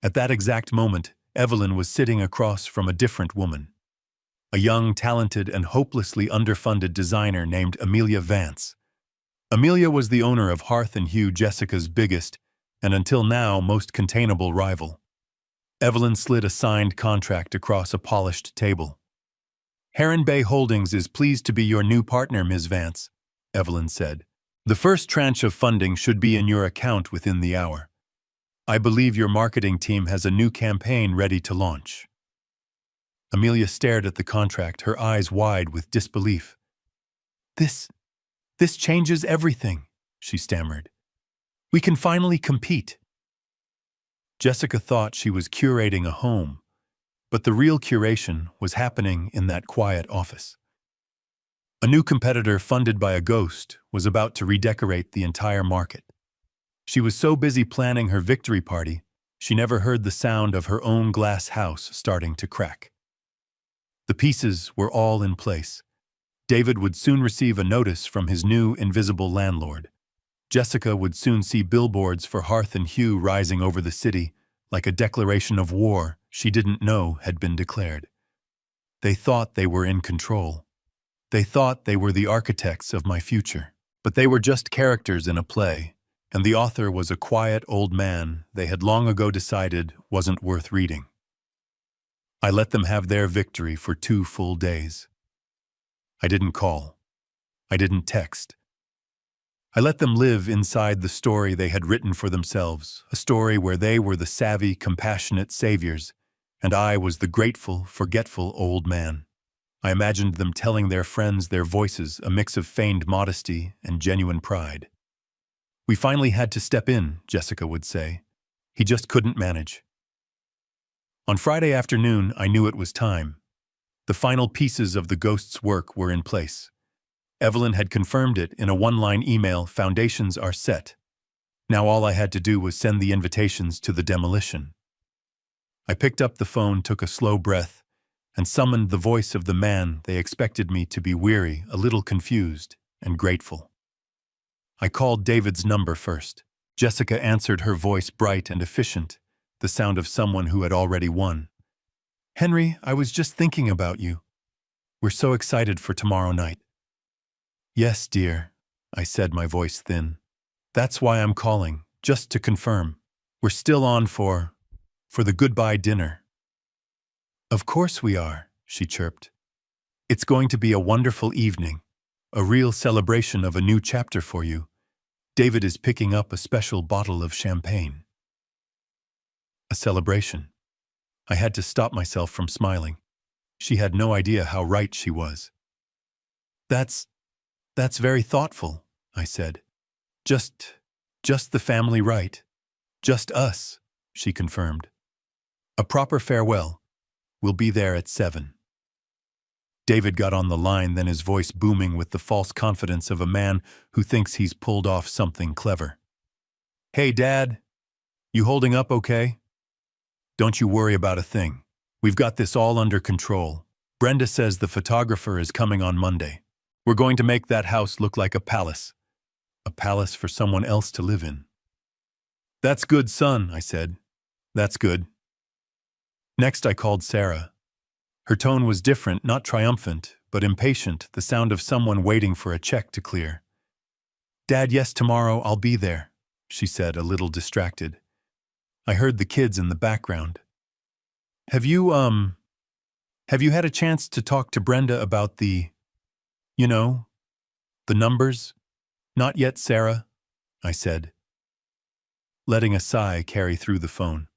S1: At that exact moment, Evelyn was sitting across from a different woman. A young, talented, and hopelessly underfunded designer named Amelia Vance. Amelia was the owner of Hearth and Hugh, Jessica's biggest, and until now most containable rival. Evelyn slid a signed contract across a polished table. "Heron Bay Holdings is pleased to be your new partner, Ms. Vance," Evelyn said. "The first tranche of funding should be in your account within the hour. I believe your marketing team has a new campaign ready to launch." Amelia stared at the contract, her eyes wide with disbelief. This changes everything," she stammered. "We can finally compete." Jessica thought she was curating a home, but the real curation was happening in that quiet office. A new competitor funded by a ghost was about to redecorate the entire market. She was so busy planning her victory party, she never heard the sound of her own glass house starting to crack. The pieces were all in place. David would soon receive a notice from his new invisible landlord. Jessica would soon see billboards for Hearth and Hugh rising over the city, like a declaration of war she didn't know had been declared. They thought they were in control. They thought they were the architects of my future. But they were just characters in a play, and the author was a quiet old man they had long ago decided wasn't worth reading. I let them have their victory for 2 full days. I didn't call. I didn't text. I let them live inside the story they had written for themselves, a story where they were the savvy, compassionate saviors, and I was the grateful, forgetful old man. I imagined them telling their friends their voices, a mix of feigned modesty and genuine pride. "We finally had to step in," Jessica would say. "He just couldn't manage." On Friday afternoon, I knew it was time. The final pieces of the ghost's work were in place. Evelyn had confirmed it in a one-line email: "Foundations are set." Now all I had to do was send the invitations to the demolition. I picked up the phone, took a slow breath, and summoned the voice of the man they expected me to be: weary, a little confused, and grateful. I called David's number first. Jessica answered, her voice bright and efficient, the sound of someone who had already won. "Henry, I was just thinking about you. We're so excited for tomorrow night." "Yes, dear," I said, my voice thin. "That's why I'm calling, just to confirm. We're still on for the goodbye dinner." "Of course we are," she chirped. "It's going to be a wonderful evening, a real celebration of a new chapter for you. David is picking up a special bottle of champagne." A celebration. I had to stop myself from smiling. She had no idea how right she was. That's very thoughtful," I said. Just the family right. Just us," she confirmed. "A proper farewell. We'll be there at 7. David got on the line, then his voice booming with the false confidence of a man who thinks he's pulled off something clever. "Hey, Dad. You holding up okay? Don't you worry about a thing. We've got this all under control. Brenda says the photographer is coming on Monday. We're going to make that house look like a palace. A palace for someone else to live in. That's good, son, I said. That's good. Next, I called Sarah. Her tone was different, not triumphant, but impatient, the sound of someone waiting for a check to clear. Dad, yes, tomorrow I'll be there, she said, a little distracted. I heard the kids in the background. Have you had a chance to talk to Brenda about the numbers? Not yet, Sarah, I said, letting a sigh carry through the phone.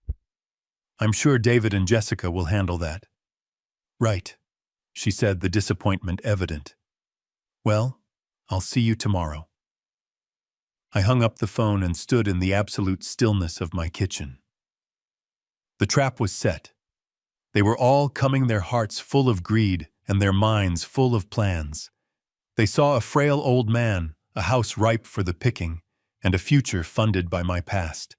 S1: I'm sure David and Jessica will handle that. Right, she said, the disappointment evident. Well, I'll see you tomorrow. I hung up the phone and stood in the absolute stillness of my kitchen. The trap was set. They were all coming, their hearts full of greed and their minds full of plans. They saw a frail old man, a house ripe for the picking, and a future funded by my past.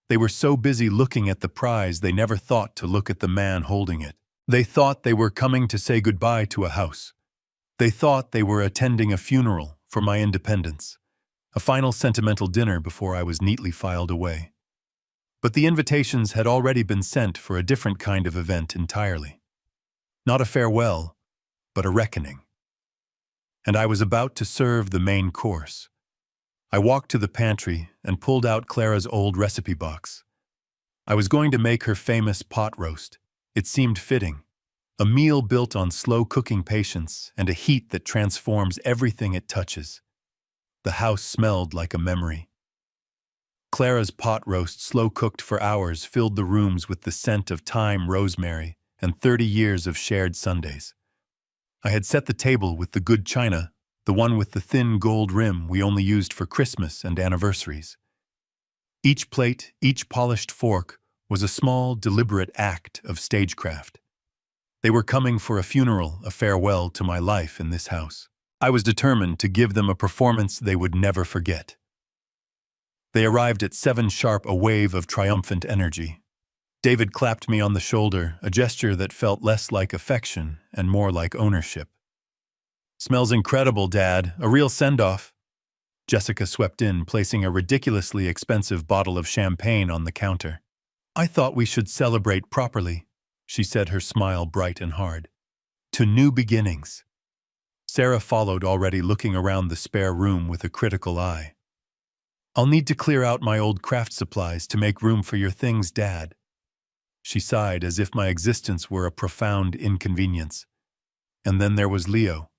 S1: They were so busy looking at the prize they never thought to look at the man holding it. They thought they were coming to say goodbye to a house. They thought they were attending a funeral for my independence, a final sentimental dinner before I was neatly filed away. But the invitations had already been sent for a different kind of event entirely. Not a farewell, but a reckoning. And I was about to serve the main course. I walked to the pantry and pulled out Clara's old recipe box. I was going to make her famous pot roast. It seemed fitting. A meal built on slow cooking patience and a heat that transforms everything it touches. The house smelled like a memory. Clara's pot roast, slow-cooked for hours, filled the rooms with the scent of thyme, rosemary, and 30 years of shared Sundays. I had set the table with the good china, the one with the thin gold rim we only used for Christmas and anniversaries. Each plate, each polished fork, was a small, deliberate act of stagecraft. They were coming for a funeral, a farewell to my life in this house. I was determined to give them a performance they would never forget. They arrived at 7 sharp, a wave of triumphant energy. David clapped me on the shoulder, a gesture that felt less like affection and more like ownership. Smells incredible, Dad. A real send-off. Jessica swept in, placing a ridiculously expensive bottle of champagne on the counter. I thought we should celebrate properly, she said, her smile bright and hard. To new beginnings. Sarah followed, already looking around the spare room with a critical eye. I'll need to clear out my old craft supplies to make room for your things, Dad. She sighed as if my existence were a profound inconvenience. And then there was Leo.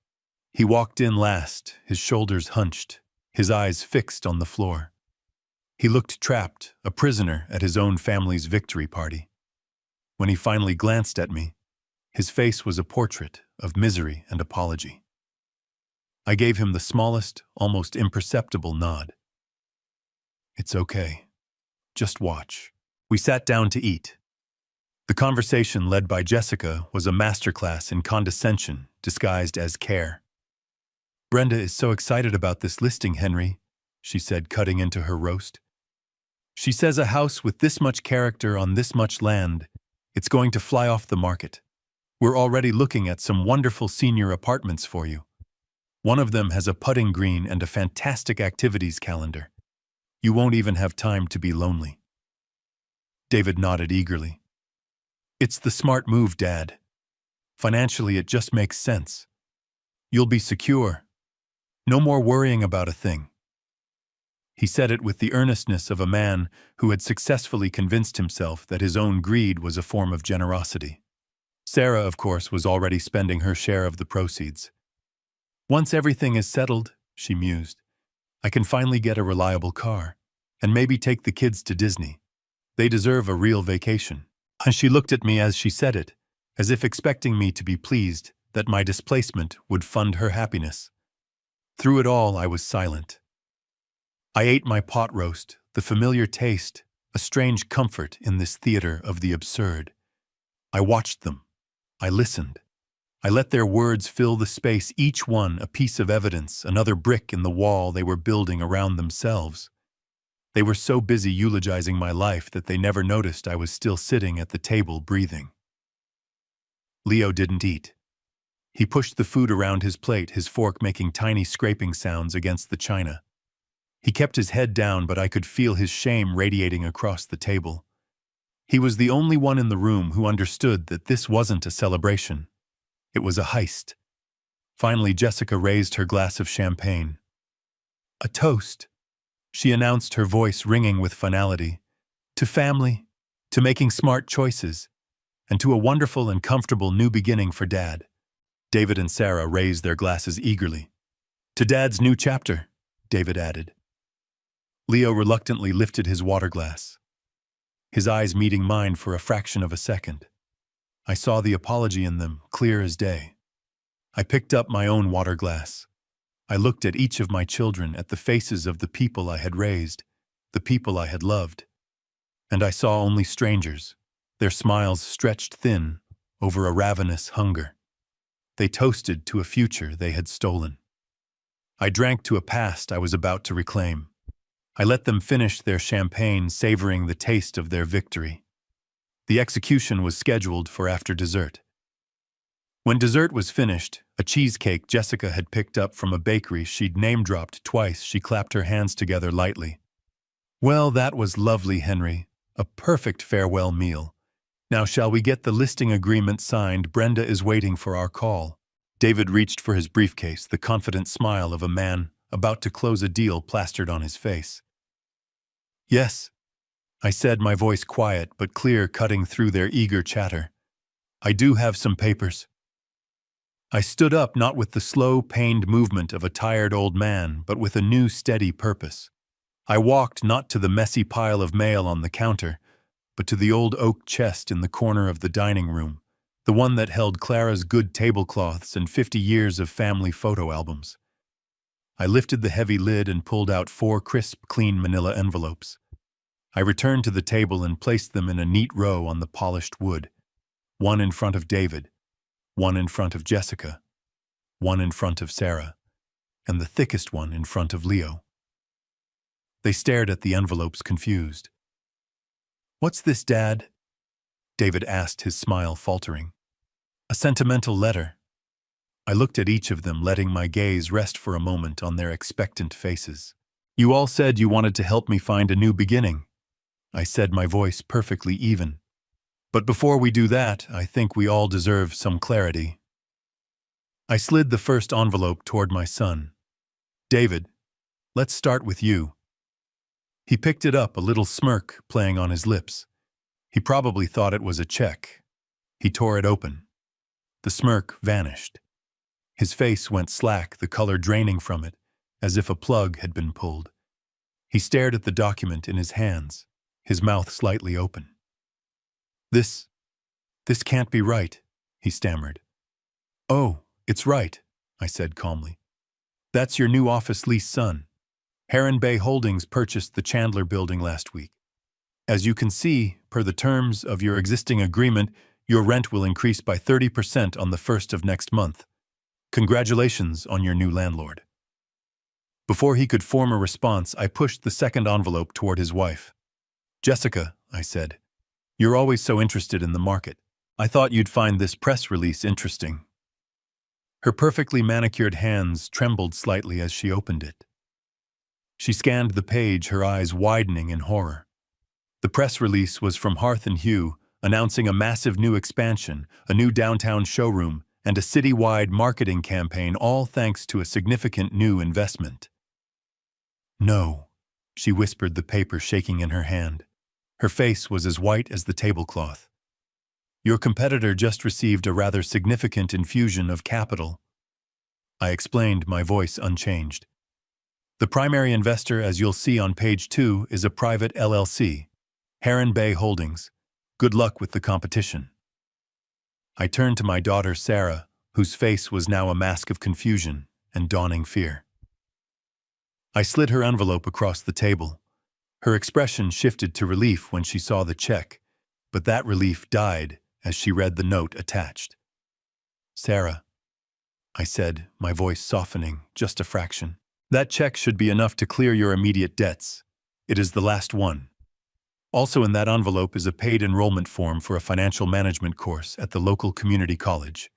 S1: He walked in last, his shoulders hunched, his eyes fixed on the floor. He looked trapped, a prisoner at his own family's victory party. When he finally glanced at me, his face was a portrait of misery and apology. I gave him the smallest, almost imperceptible nod. It's okay. Just watch. We sat down to eat. The conversation led by Jessica was a masterclass in condescension disguised as care. Brenda is so excited about this listing, Henry, she said, cutting into her roast. She says a house with this much character on this much land, it's going to fly off the market. We're already looking at some wonderful senior apartments for you. One of them has a putting green and a fantastic activities calendar. You won't even have time to be lonely. David nodded eagerly. It's the smart move, Dad. Financially, it just makes sense. You'll be secure. No more worrying about a thing. He said it with the earnestness of a man who had successfully convinced himself that his own greed was a form of generosity. Sarah, of course, was already spending her share of the proceeds. Once everything is settled, she mused, I can finally get a reliable car, and maybe take the kids to Disney. They deserve a real vacation. And she looked at me as she said it, as if expecting me to be pleased that my displacement would fund her happiness. Through it all, I was silent. I ate my pot roast, the familiar taste, a strange comfort in this theater of the absurd. I watched them. I listened. I let their words fill the space, each one a piece of evidence, another brick in the wall they were building around themselves. They were so busy eulogizing my life that they never noticed I was still sitting at the table breathing. Leo didn't eat. He pushed the food around his plate, his fork making tiny scraping sounds against the china. He kept his head down, but I could feel his shame radiating across the table. He was the only one in the room who understood that this wasn't a celebration. It was a heist. Finally, Jessica raised her glass of champagne. "A toast," she announced, her voice ringing with finality. "To family, to making smart choices, and to a wonderful and comfortable new beginning for Dad." David and Sarah raised their glasses eagerly. "To Dad's new chapter," David added. Leo reluctantly lifted his water glass, his eyes meeting mine for a fraction of a second. I saw the apology in them, clear as day. I picked up my own water glass. I looked at each of my children, at the faces of the people I had raised, the people I had loved. And I saw only strangers, their smiles stretched thin over a ravenous hunger. They toasted to a future they had stolen. I drank to a past I was about to reclaim. I let them finish their champagne, savoring the taste of their victory. The execution was scheduled for after dessert. When dessert was finished, a cheesecake Jessica had picked up from a bakery she'd name-dropped twice, she clapped her hands together lightly. "Well, that was lovely, Henry. A perfect farewell meal. Now shall we get the listing agreement signed? Brenda is waiting for our call." David reached for his briefcase, the confident smile of a man about to close a deal plastered on his face. "Yes," I said, my voice quiet but clear, cutting through their eager chatter. "I do have some papers." I stood up, not with the slow, pained movement of a tired old man, but with a new, steady purpose. I walked not to the messy pile of mail on the counter, but to the old oak chest in the corner of the dining room, the one that held Clara's good tablecloths and 50 years of family photo albums. I lifted the heavy lid and pulled out 4 crisp, clean manila envelopes. I returned to the table and placed them in a neat row on the polished wood, one in front of David, one in front of Jessica, one in front of Sarah, and the thickest one in front of Leo. They stared at the envelopes, confused. "What's this, Dad?" David asked, his smile faltering. "A sentimental letter." I looked at each of them, letting my gaze rest for a moment on their expectant faces. "You all said you wanted to help me find a new beginning," I said, my voice perfectly even. "But before we do that, I think we all deserve some clarity." I slid the first envelope toward my son. "David, let's start with you." He picked it up, a little smirk playing on his lips. He probably thought it was a check. He tore it open. The smirk vanished. His face went slack, the color draining from it, as if a plug had been pulled. He stared at the document in his hands, his mouth slightly open. This can't be right," he stammered. "Oh, it's right," I said calmly. "That's your new office lease, son. Heron Bay Holdings purchased the Chandler building last week. As you can see, per the terms of your existing agreement, your rent will increase by 30% on the 1st of next month. Congratulations on your new landlord." Before he could form a response, I pushed the second envelope toward his wife. "Jessica," I said, "you're always so interested in the market. I thought you'd find this press release interesting." Her perfectly manicured hands trembled slightly as she opened it. She scanned the page, her eyes widening in horror. The press release was from Hearth & Hugh, announcing a massive new expansion, a new downtown showroom, and a city-wide marketing campaign, all thanks to a significant new investment. "No," she whispered, the paper shaking in her hand. Her face was as white as the tablecloth. "Your competitor just received a rather significant infusion of capital." I explained, my voice unchanged. "The primary investor, as you'll see on page 2, is a private LLC, Heron Bay Holdings. Good luck with the competition." I turned to my daughter Sarah, whose face was now a mask of confusion and dawning fear. I slid her envelope across the table. Her expression shifted to relief when she saw the check, but that relief died as she read the note attached. "Sarah," I said, my voice softening just a fraction, "that check should be enough to clear your immediate debts. It is the last one." Also in that envelope is a paid enrollment form for a financial management course at the local community college.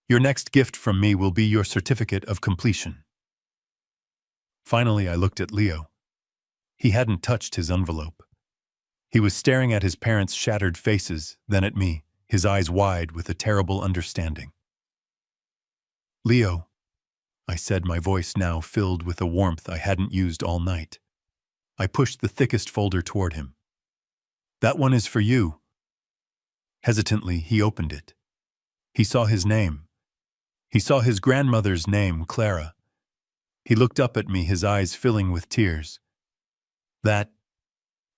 S1: Your next gift from me will be your certificate of completion. Finally, I looked at Leo. He hadn't touched his envelope. He was staring at his parents' shattered faces, then at me, his eyes wide with a terrible understanding. Leo, I said, my voice now filled with a warmth I hadn't used all night. I pushed the thickest folder toward him. That one is for you. Hesitantly, he opened it. He saw his name. He saw his grandmother's name, Clara. He looked up at me, his eyes filling with tears. That,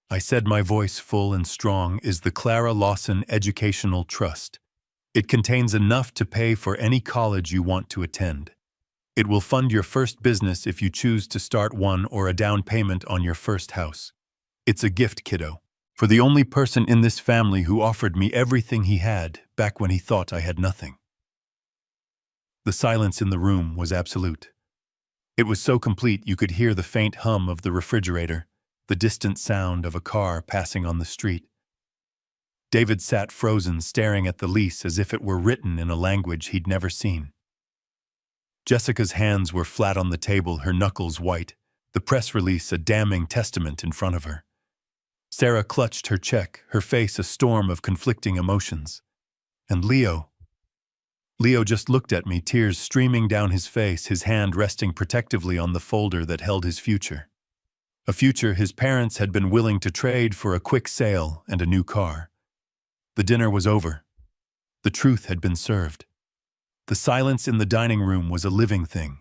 S1: I said, my voice full and strong, is the Clara Lawson Educational Trust. It contains enough to pay for any college you want to attend. It will fund your first business if you choose to start one, or a down payment on your first house. It's a gift, kiddo, for the only person in this family who offered me everything he had back when he thought I had nothing. The silence in the room was absolute. It was so complete you could hear the faint hum of the refrigerator, the distant sound of a car passing on the street. David sat frozen, staring at the lease as if it were written in a language he'd never seen. Jessica's hands were flat on the table, her knuckles white, the press release a damning testament in front of her. Sarah clutched her check, her face a storm of conflicting emotions. And Leo just looked at me, tears streaming down his face, his hand resting protectively on the folder that held his future. A future his parents had been willing to trade for a quick sale and a new car. The dinner was over. The truth had been served. The silence in the dining room was a living thing.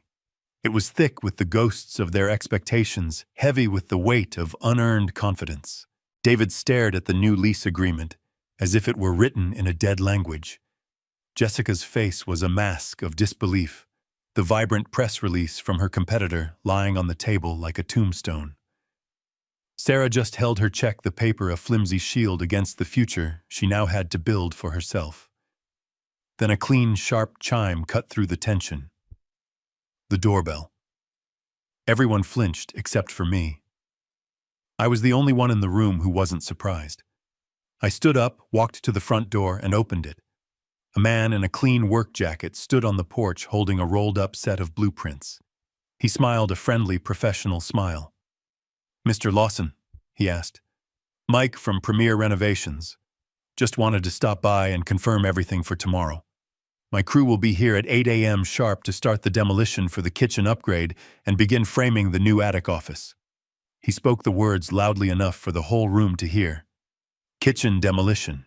S1: It was thick with the ghosts of their expectations, heavy with the weight of unearned confidence. David stared at the new lease agreement, as if it were written in a dead language. Jessica's face was a mask of disbelief, the vibrant press release from her competitor lying on the table like a tombstone. Sarah just held her check, the paper a flimsy shield against the future she now had to build for herself. Then a clean, sharp chime cut through the tension. The doorbell. Everyone flinched except for me. I was the only one in the room who wasn't surprised. I stood up, walked to the front door, and opened it. A man in a clean work jacket stood on the porch holding a rolled-up set of blueprints. He smiled a friendly, professional smile. "Mr. Lawson," he asked. "Mike from Premier Renovations. Just wanted to stop by and confirm everything for tomorrow. My crew will be here at 8 a.m. sharp to start the demolition for the kitchen upgrade and begin framing the new attic office." He spoke the words loudly enough for the whole room to hear. Kitchen demolition.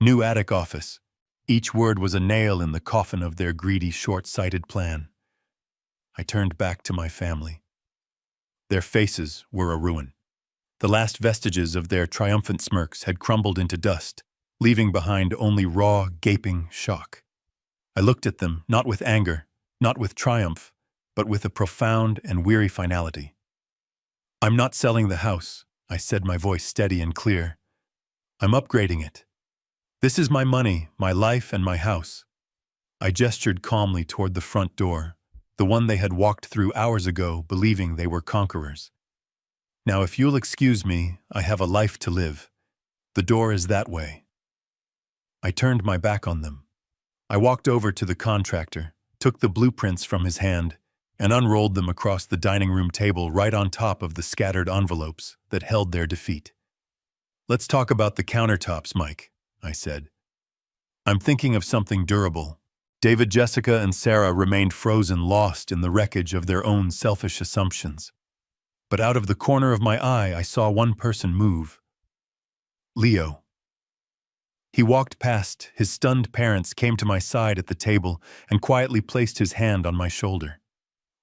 S1: New attic office. Each word was a nail in the coffin of their greedy, short-sighted plan. I turned back to my family. Their faces were a ruin. The last vestiges of their triumphant smirks had crumbled into dust, leaving behind only raw, gaping shock. I looked at them, not with anger, not with triumph, but with a profound and weary finality. "I'm not selling the house," I said, my voice steady and clear. "I'm upgrading it. This is my money, my life, and my house." I gestured calmly toward the front door, the one they had walked through hours ago, believing they were conquerors. "Now, if you'll excuse me, I have a life to live. The door is that way." I turned my back on them. I walked over to the contractor, took the blueprints from his hand, and unrolled them across the dining room table right on top of the scattered envelopes that held their defeat. "Let's talk about the countertops, Mike," I said. "I'm thinking of something durable." David, Jessica, and Sarah remained frozen, lost in the wreckage of their own selfish assumptions. But out of the corner of my eye, I saw one person move. Leo. He walked past. His stunned parents came to my side at the table and quietly placed his hand on my shoulder.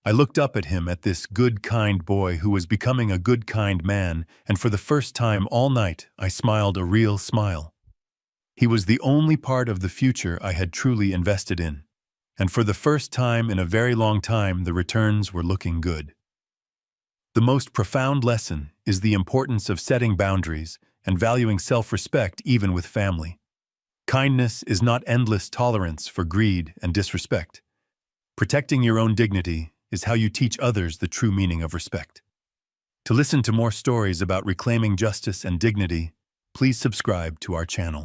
S1: I looked up at him, at this good, kind boy who was becoming a good, kind man, and for the first time all night, I smiled a real smile. He was the only part of the future I had truly invested in, and for the first time in a very long time, the returns were looking good. The most profound lesson is the importance of setting boundaries and valuing self-respect even with family. Kindness is not endless tolerance for greed and disrespect. Protecting your own dignity is how you teach others the true meaning of respect. To listen to more stories about reclaiming justice and dignity, please subscribe to our channel.